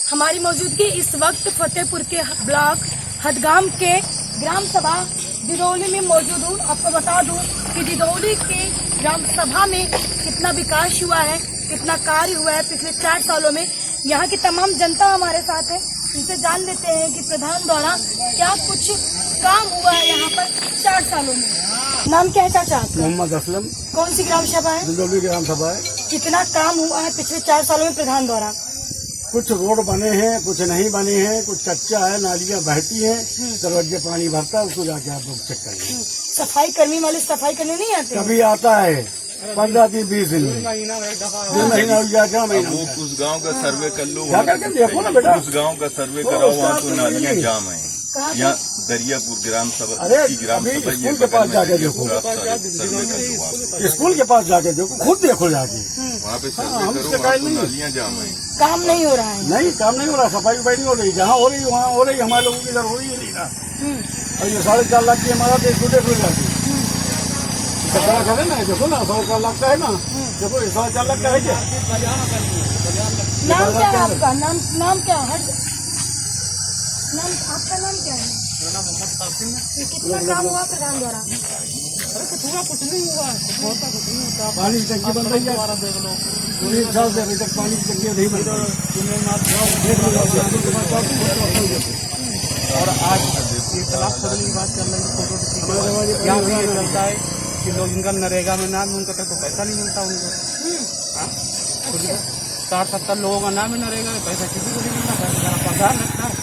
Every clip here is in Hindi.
हमारी मौजूदगी इस वक्त फतेहपुर के ब्लॉक हदगाम के ग्राम सभा दिदौली में मौजूद हूँ। आपको बता दूं कि दिदौली के ग्राम सभा में कितना विकास हुआ है, कितना कार्य हुआ है पिछले 4 सालों में। यहाँ की तमाम जनता हमारे साथ है, इनसे जान लेते हैं कि प्रधान द्वारा क्या कुछ काम हुआ है यहाँ पर 4 सालों में। नाम क्या है चाचा आपका? मोहम्मद असलम। कौन सी ग्राम सभा है? दिदौली ग्राम सभा है। कितना काम हुआ है पिछले 4 सालों में प्रधान द्वारा? कुछ रोड बने हैं, कुछ नहीं बने हैं, कुछ कच्चा है, नालियाँ बहती हैं, दरवाजे पानी भरता है, उसको जाके आप लोग चेक करेंगे। सफाई कर्मी वाले सफाई करने नहीं आते? कभी आता है 15 दिन 20 दिन में, 2 महीना हो गया, 4 महीना। उस गांव का सर्वे कर लो, जाकर देखो ना बेटा, उस गांव का सर्वे कराओ, वहाँ तो नालियाँ जाम है। यहाँ दरियापुर ग्राम सभा, अरे ग्राम अभी सभा स्कूल के पास जाके देखो, स्कूल के पास जाके देखो, खुद देखो जाके, वहाँ पे हम सर्वे करो, वहाँ तो नालियाँ जाम है। काम नहीं हो रहा है? नहीं, काम नहीं हो रहा, सफाई वफाई नहीं हो रही। जहाँ हो रही वहाँ हो रही, हमारे लोगों की इधर हो रही है नहीं ना। और ये 4.5 लाख की हमारा देश को देख लो जाके, सरकार करे ना, देखो ना 4.5 लाख का है ना, देखो 4.5 लाख का है क्या? नाम क्या है आपका? नाम क्या है? नाम आपका नाम क्या है? कितना काम हुआ प्रधान द्वारा? कुछ नहीं हुआ, पानी की टंकी बन रही है, 19 साल से अभी तक पानी की टंकी नहीं बन रही। और आज 1 लाख की बात कर रहे हैं, यहाँ भी ये चलता है कि लोग इनका नरेगा में नाम, उनका तो पैसा नहीं मिलता उनको। 60-70 लोगों का नाम है नरेगा में, पैसा किसी को नहीं मिलता।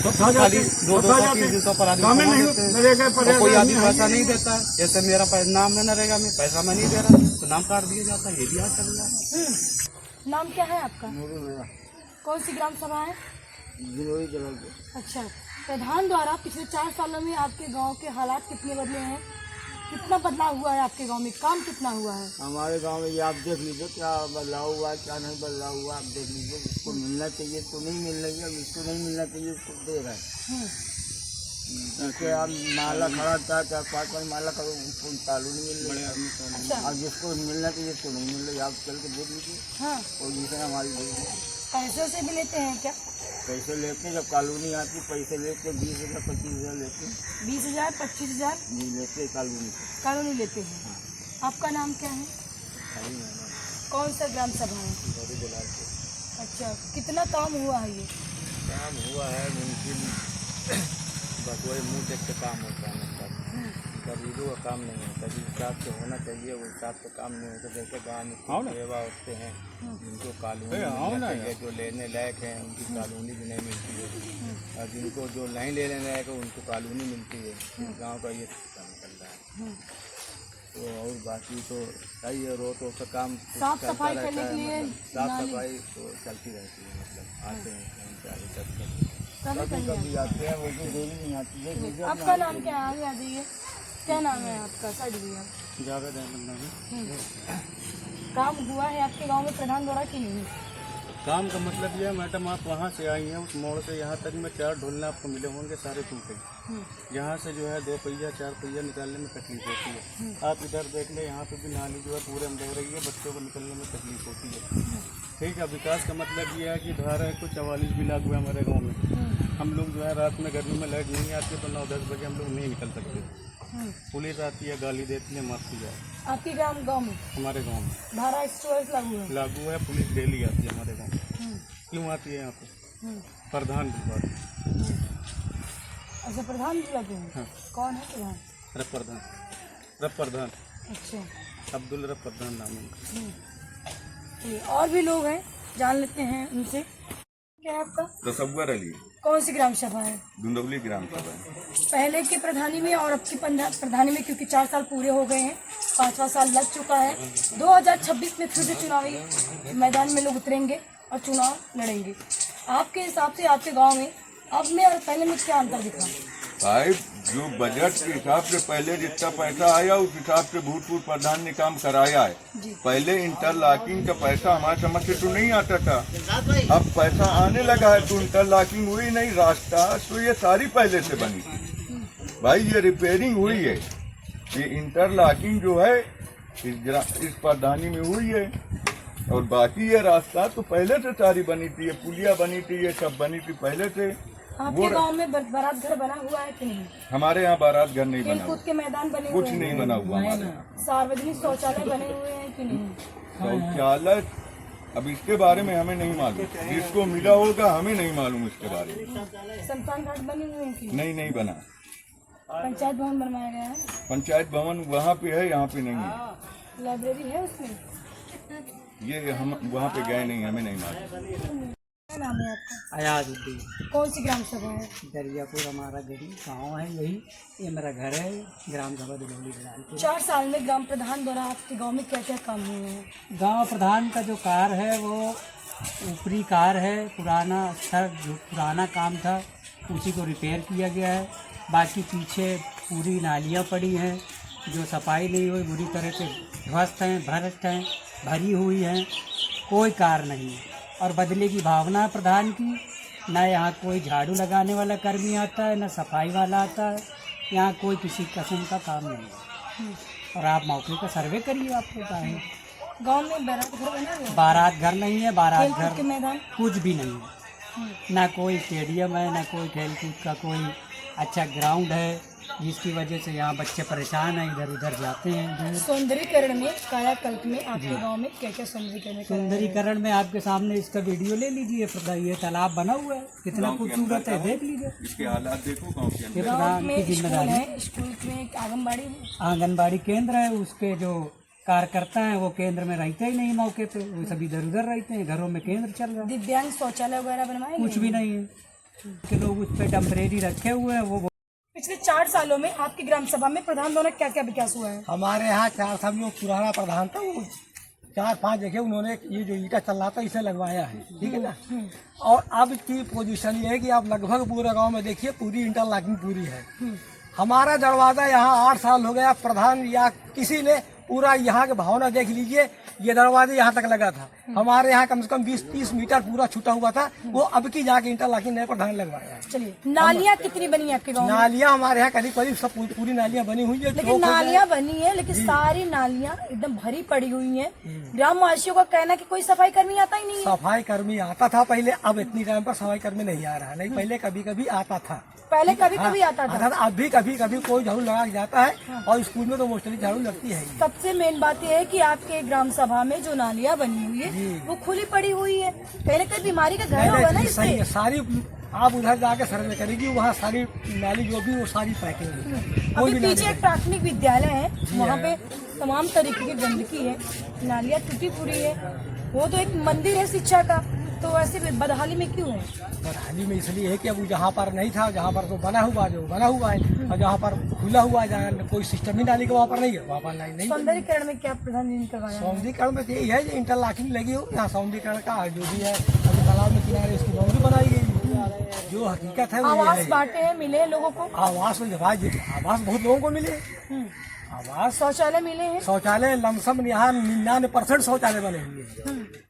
प्रधान खाली 200-300 पर आदमी कोई आदमी पैसा नहीं देता। जैसे मेरा नाम है नरेगा में, पैसा मैं नहीं दे रहा तो नाम काट दिया जाता है। ये भी आज चल रहा है। नाम क्या है आपका? कौन सी ग्राम सभा है? अच्छा, प्रधान द्वारा पिछले 4 सालों में आपके गांव के हालात कितने बदले हैं? कितना बदलाव हुआ है आपके गांव में? काम कितना हुआ है? हमारे गांव में ये आप देख लीजिए क्या बदलाव हुआ है, क्या नहीं बदलाव हुआ, आप देख लीजिए। जिसको मिलना चाहिए तो नहीं मिल रही है, जिसको नहीं मिलना चाहिए उसको दे रहे हैं। जैसे आप माला खड़ा था, 4-5 माला करो, उसको चालू नहीं मिल रही है। और जिसको मिलना चाहिए उसको नहीं मिल रही, आप चल के देख लीजिए। हाँ, और जिसने हमारी देख पैसों से भी लेते हैं क्या? पैसे लेते जब कॉलोनी आती पैसे लेते 20,000 25,000 लेते 20,000 25,000 नहीं लेते कॉलोनी से। कानूनी लेते हैं। आपका नाम क्या है? कौन सा ग्राम सभा है? अच्छा, कितना काम हुआ है? ये काम हुआ है मुमकिन बस वही मुँह देख के काम होता है, मतलब गरीबों का काम नहीं होता। जिस हिसाब से होना चाहिए वो हिसाब से काम नहीं होता। जैसे गाँव में सेवा होते हैं, जिनको कॉलोनी चाहिए, जो लेने लायक हैं उनकी कॉलोनी भी नहीं मिलती है, और जिनको जो नहीं लेने लायक है उनको कॉलोनी मिलती है। गाँव का ये सिस्टम चल रहा है। तो और बाकी तो सही है, रोड का काम साफ सफाई करने के लिए साफ सफाई तो चलती रहती है। मतलब आते हैं कभी आते हैं, वो भी देरी नहीं आती है। आपका नाम क्या है? आगे आ जाइए। क्या नाम है आपका? साइड भैया। जावेद अहमद। काम हुआ है आपके गांव में प्रधान द्वारा कि नहीं? काम का मतलब ये है मैडम, आप वहाँ से आई हैं, उस मोड़ से यहाँ तक में 4 ढोलना आपको मिले होंगे, सारे टूटे। यहाँ से जो है 2 पहिया 4 पहिया निकालने में तकलीफ होती है। आप इधर देख ले, यहाँ पे भी नाली जो है पूरे अंदर हो रही है, बच्चों को निकलने में तकलीफ होती है। ठीक है, विकास का मतलब ये है कि धारा है कुछ 44 भी लागू है हमारे गाँव में। हम लोग जो है रात में गर्मी में लाइट नहीं आती तो 9-10 बजे हम लोग नहीं निकल सकते। पुलिस आती है, गाली देती है, मारती है। आपके गांव में? हमारे गाँव में धारा 144 लागू है। पुलिस डेली आती है हमारे गाँव में। क्यों आती है यहाँ पे? प्रधान विभाग। अच्छा, प्रधान जी लगे हैं? हाँ। कौन है प्रधान? रब प्रधान। अच्छा, अब्दुल रब प्रधान नाम है। और भी लोग हैं, जान लेते हैं उनसे। क्या है आपका? तसव्वुर अली। कौन सी ग्राम सभा है? दिदौली ग्राम सभा। पहले की प्रधानी में और अब की प्रधानी में, क्योंकि 4 साल पूरे हो गए हैं, 5वां साल लग चुका है। 2026 में फिर से चुनावी मैदान में लोग उतरेंगे और चुनाव लड़ेंगे। आपके हिसाब से आपके गांव में अब में और पहले में क्या अंतर दिखा? भाई, जो बजट के हिसाब से पहले जितना पैसा आया उस हिसाब से भूतपूर्व प्रधान ने काम कराया है। पहले इंटरलॉकिंग का पैसा हमारे समझ से तो नहीं आता था, अब पैसा आने लगा है तो इंटरलॉकिंग हुई नहीं, रास्ता तो ये सारी पहले से बनी थी। भाई, ये रिपेयरिंग हुई है, ये इंटरलॉकिंग जो है इस प्रधानी में हुई है। और बाकी ये रास्ता तो पहले से सारी बनी थी, ये पुलिया बनी थी, ये सब बनी थी पहले से। आपके गांव में बारात घर बना हुआ है कि नहीं? हमारे यहाँ बारात घर नहीं बना खेल हुआ, कूद के मैदान बने हुए कुछ हैं? नहीं बना हुआ हमारे यहाँ। सार्वजनिक शौचालय बने हुए हैं कि नहीं? शौचालय अब इसके बारे में हमें नहीं मालूम, जिसको मिला होगा हमें नहीं मालूम इसके बारे में। शमशान घाट बने हुए हैं कि नहीं नहीं बना। पंचायत भवन बनवाया गया है? पंचायत भवन वहाँ पे है, यहाँ पे नहीं है। लाइब्रेरी है उसमें? ये हम वहाँ पे गए नहीं, हमें नहीं मालूम। क्या नाम है आपका? आयाजुद्दीन। कौन सी ग्राम सभा है? दरियापुर हमारा गली गाँव है, यही ये मेरा घर है, ग्राम सभा दुलौली बिलालपुर। 4 साल में ग्राम प्रधान द्वारा आपके गांव में क्या क्या काम हुए हैं? गांव प्रधान का जो कार्य है वो ऊपरी कार्य है, पुराना स्तर जो पुराना काम था उसी को रिपेयर किया गया है। बाकी पीछे पूरी नालियाँ पड़ी हैं जो सफाई नहीं हुई, बुरी तरह से ध्वस्त हैं, भ्रष्ट हैं, भरी हुई हैं, कोई कार्य नहीं है। और बदले की भावना है प्रधान की, न यहाँ कोई झाड़ू लगाने वाला कर्मी आता है, न सफाई वाला आता है, यहाँ कोई किसी किस्म का काम नहीं है। और आप मौके का सर्वे करिए, आपको बताएं। गांव में बारात घर बना हुआ है? बारात घर नहीं है, बारात खेल कूद के घर मैदान? कुछ भी नहीं है, ना कोई स्टेडियम है, ना कोई खेल कूद का कोई अच्छा ग्राउंड है, जिसकी वजह से यहाँ बच्चे परेशान हैं, इधर उधर जाते हैं दूर। सौंदर्यीकरण में, कायाकल्प में आपके गांव में क्या क्या सौंदर्यीकरण कराया? सुंदरीकरण में आपके सामने इसका वीडियो ले लीजिए, ये तालाब बना हुआ है, कितना खूबसूरत है, देख लीजिए। इसके हालात देखो गाँव के अंदर। ये गांव प्रधान में की स्कूल जिम्मेदारी। है, स्कूल में एक आंगनबाड़ी है। आंगनबाड़ी केंद्र है, उसके जो कार्यकर्ता हैं वो केंद्र में रहते ही नहीं मौके पे, वो सभी इधर उधर रहते हैं, घरों में केंद्र चल रहा है, दिव्यांग शौचालय वगैरह बनवाए कुछ गए? भी नहीं है कि लोग उस पर टेम्परेरी रखे हुए हैं। वो पिछले 4 सालों में आपकी ग्राम सभा में प्रधान द्वारा क्या क्या विकास हुआ है? हमारे यहाँ 4 साल जो पुराना प्रधान था वो 4-5 जगह उन्होंने ये जो ईटा चल रहा था इसे लगवाया है, ठीक है ना। और अब की पोजीशन ये है कि आप लगभग पूरे गांव में देखिए पूरी इंटरलॉकिंग पूरी है। हमारा दरवाजा यहाँ 8 साल हो गया, प्रधान या किसी ने पूरा यहाँ के भावना देख लीजिए, ये दरवाजे यहाँ तक लगा था। हमारे यहाँ कम से कम 20-30 मीटर पूरा छूटा हुआ था, वो अब की जाके इंटरलॉकिंग नए प्रधान लगवाया है। चलिए, नालियाँ कितनी बनी है आपके गाँव में? नालियाँ हमारे यहाँ करीब करीब सब पूरी नालियाँ बनी हुई है। लेकिन नालियाँ बनी है, लेकिन सारी नालियाँ एकदम भरी पड़ी हुई हैं। ग्रामवासियों का कहना है कि कोई सफाई कर्मी आता ही नहीं है। सफाई कर्मी आता था पहले, अब इतनी टाइम पर सफाई कर्मी नहीं आ रहा, नहीं पहले कभी कभी आता था। पहले कभी कभी आता था। अब भी कभी कभी कोई झाड़ू लगा के जाता है, और स्कूल में तो मोस्टली झाड़ू लगती है ही। सबसे मेन बात यह है कि आपके ग्राम सभा में जो नालियाँ बनी हुई है वो खुली पड़ी हुई है। कहीं ना कहीं बीमारी का घर होगा ना सही इससे। है, सारी आप उधर जाके सर्वे करेगी, वहाँ सारी नाली जो भी वो सारी पैकिंग है। अभी पीछे एक प्राथमिक विद्यालय है, वहाँ पे तमाम तरीके की गंदगी है, नालियाँ टूटी फूटी है। वो तो एक मंदिर है शिक्षा का, तो ऐसे बदहाली में क्यों है? बदहाली में इसलिए है कि अब जहाँ पर नहीं था, जहाँ पर तो बना हुआ जो बना हुआ है, और जहाँ पर खुला हुआ है, जहाँ कोई सिस्टम ही नाली का वहाँ पर नहीं है, वहाँ पर नहीं। सौंदर्यीकरण में क्या प्रधान जी ने करवाया है? सौंदर्यीकरण में यही है, इंटरलॉकिंग लगी हो, यहाँ सौंदर्यीकरण का जो भी है, अभी तालाब में किनारे इसकी बाउंड्री बनाई गई, जो हकीकत है वो ये आवास है। बांटे हैं, मिले हैं लोगों को? आवास आवास बहुत लोगों को मिले, आवास शौचालय मिले हैं? शौचालय लमसम यहाँ 99% शौचालय बने हुए हैं।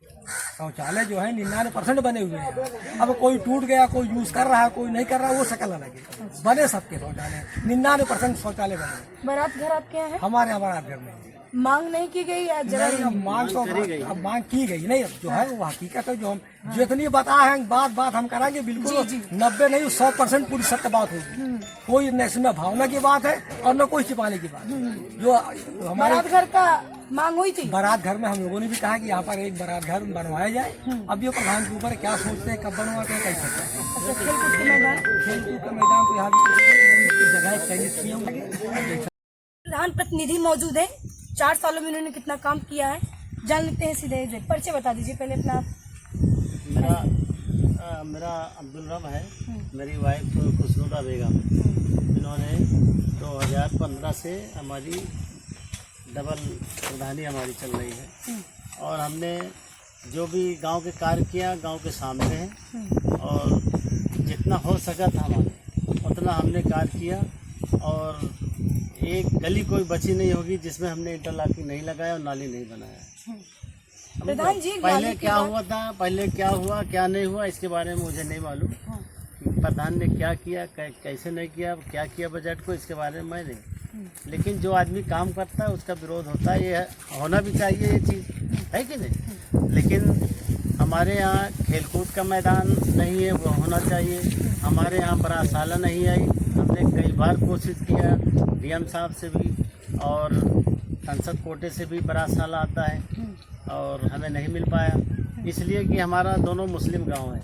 शौचालय जो है 99% बने हुए हैं। अब कोई टूट गया, कोई यूज कर रहा है, कोई नहीं कर रहा है, वो शकल अलग है। बने सबके शौचालय, 99% शौचालय बने। बारात घर आपके यहाँ है? हमारे हमारा घर में मांग नहीं की गई या जरा नहीं, अब मांग तो अब मांग की गई नहीं, अब जो है वो हकीकत है, जो हम जितनी बता है बात हम कराएंगे बिल्कुल 90 नहीं 100% पूरी सत्य बात होगी। कोई न इसमें भावना की बात है और न कोई छिपाने की बात। जो हमारे बारात घर का मांग हुई थी, बारात घर में हम लोगों ने भी कहा कि यहाँ पर एक बारात घर बनवाया जाए। अब ये प्रधान के ऊपर क्या सोचते हैं, कब बनवाते हैं, कैसे करते हैं। अच्छा, खेल कूद के मैदान? खेल कूद का मैदान तो यहाँ भी जगह चयनित किए हुए। प्रधान प्रतिनिधि मौजूद है, 4 सालों में उन्होंने कितना काम किया है जान लेते हैं सीधे। परिचय बता दीजिए पहले अपना आप। मेरा अब्दुल रब है, मेरी वाइफ खुशनुदा बेगम। इन्होंने 2015 से हमारी डबल प्रधानी हमारी चल रही है, और हमने जो भी गांव के कार्य किया गांव के सामने है, और जितना हो सका था हमारे उतना हमने कार्य किया। और एक गली कोई बची नहीं होगी जिसमें हमने इंटरलॉकिंग नहीं लगाया और नाली नहीं बनाया। प्रधान जी, पहले क्या हुआ था, पहले क्या हुआ क्या नहीं हुआ, इसके बारे में मुझे नहीं मालूम कि प्रधान ने क्या किया कैसे नहीं किया, क्या किया बजट को, इसके बारे में मैं नहीं। लेकिन जो आदमी काम करता है उसका विरोध होता है। ये होना भी चाहिए, ये चीज़ है कि नहीं। लेकिन हमारे यहाँ खेलकूद का मैदान नहीं है, वो होना चाहिए। हमारे यहाँ बरासाला नहीं आई, हमने कई बार कोशिश किया डीएम साहब से भी और संसद कोटे से भी बरासाला आता है और हमें नहीं मिल पाया, इसलिए कि हमारा दोनों मुस्लिम गांव है।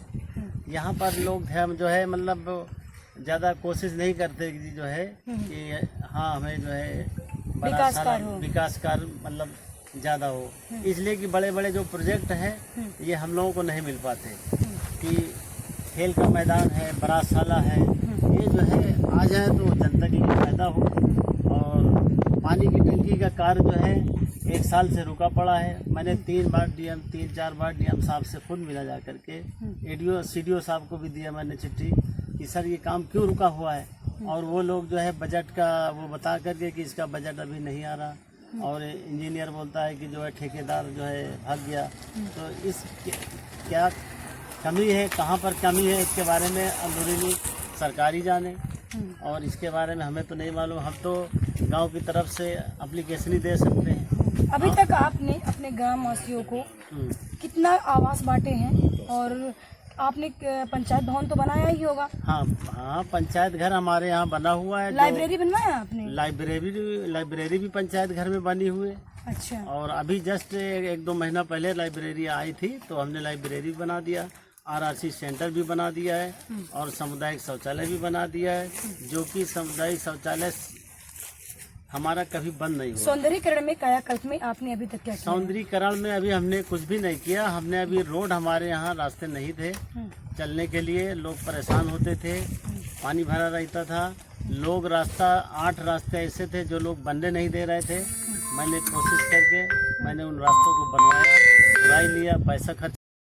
यहाँ पर लोग हम जो है मतलब ज़्यादा कोशिश नहीं करते कि जो है कि हाँ हमें जो है विकास कार्य मतलब ज़्यादा हो, इसलिए कि बड़े बड़े जो प्रोजेक्ट हैं ये हम लोगों को नहीं मिल पाते। कि खेल का मैदान है, बरासाला है, ये जो है आ जाए तो जनता के लिए फायदा हो। और पानी की टंकी का कार्य जो है 1 साल से रुका पड़ा है। मैंने 3-4 बार डीएम साहब से खुद मिला जा करके, एडीओ सीडीओ साहब को भी दिया मैंने चिट्ठी कि सर ये काम क्यों रुका हुआ है। और वो लोग जो है बजट का वो बता करके कि इसका बजट अभी नहीं आ रहा, और इंजीनियर बोलता है कि जो है ठेकेदार जो है भाग गया। तो इस क्या कमी है, कहाँ पर कमी है, इसके बारे में अंदरूनी सरकारी जाने, और इसके बारे में हमें तो नहीं मालूम। हम तो गांव की तरफ से एप्लीकेशन ही दे सकते हैं। अभी तक आपने अपने ग्राम वासियों को कितना आवास बांटे हैं, और आपने पंचायत भवन तो बनाया ही होगा? हाँ, पंचायत घर हमारे यहाँ बना हुआ है। लाइब्रेरी बनवाया आपने? लाइब्रेरी भी पंचायत घर में बनी हुई है। अच्छा। और अभी जस्ट 1-2 महीना पहले लाइब्रेरी आई थी तो हमने लाइब्रेरी बना दिया, आरआरसी सेंटर भी बना दिया है, और सामुदायिक शौचालय भी बना दिया है, जो कि सामुदायिक शौचालय हमारा कभी बंद नहीं हुआ। सौंदर्यीकरण में, कायाकल्प में आपने अभी तक क्या किया? सौंदर्यीकरण में अभी हमने कुछ भी नहीं किया। हमने अभी रोड, हमारे यहाँ रास्ते नहीं थे चलने के लिए, लोग परेशान होते थे, पानी भरा रहता था। लोग 8 रास्ते ऐसे थे जो लोग बनने नहीं दे रहे थे। मैंने कोशिश करके मैंने उन रास्तों को बनवाया, बुराई लिया, पैसा खर्च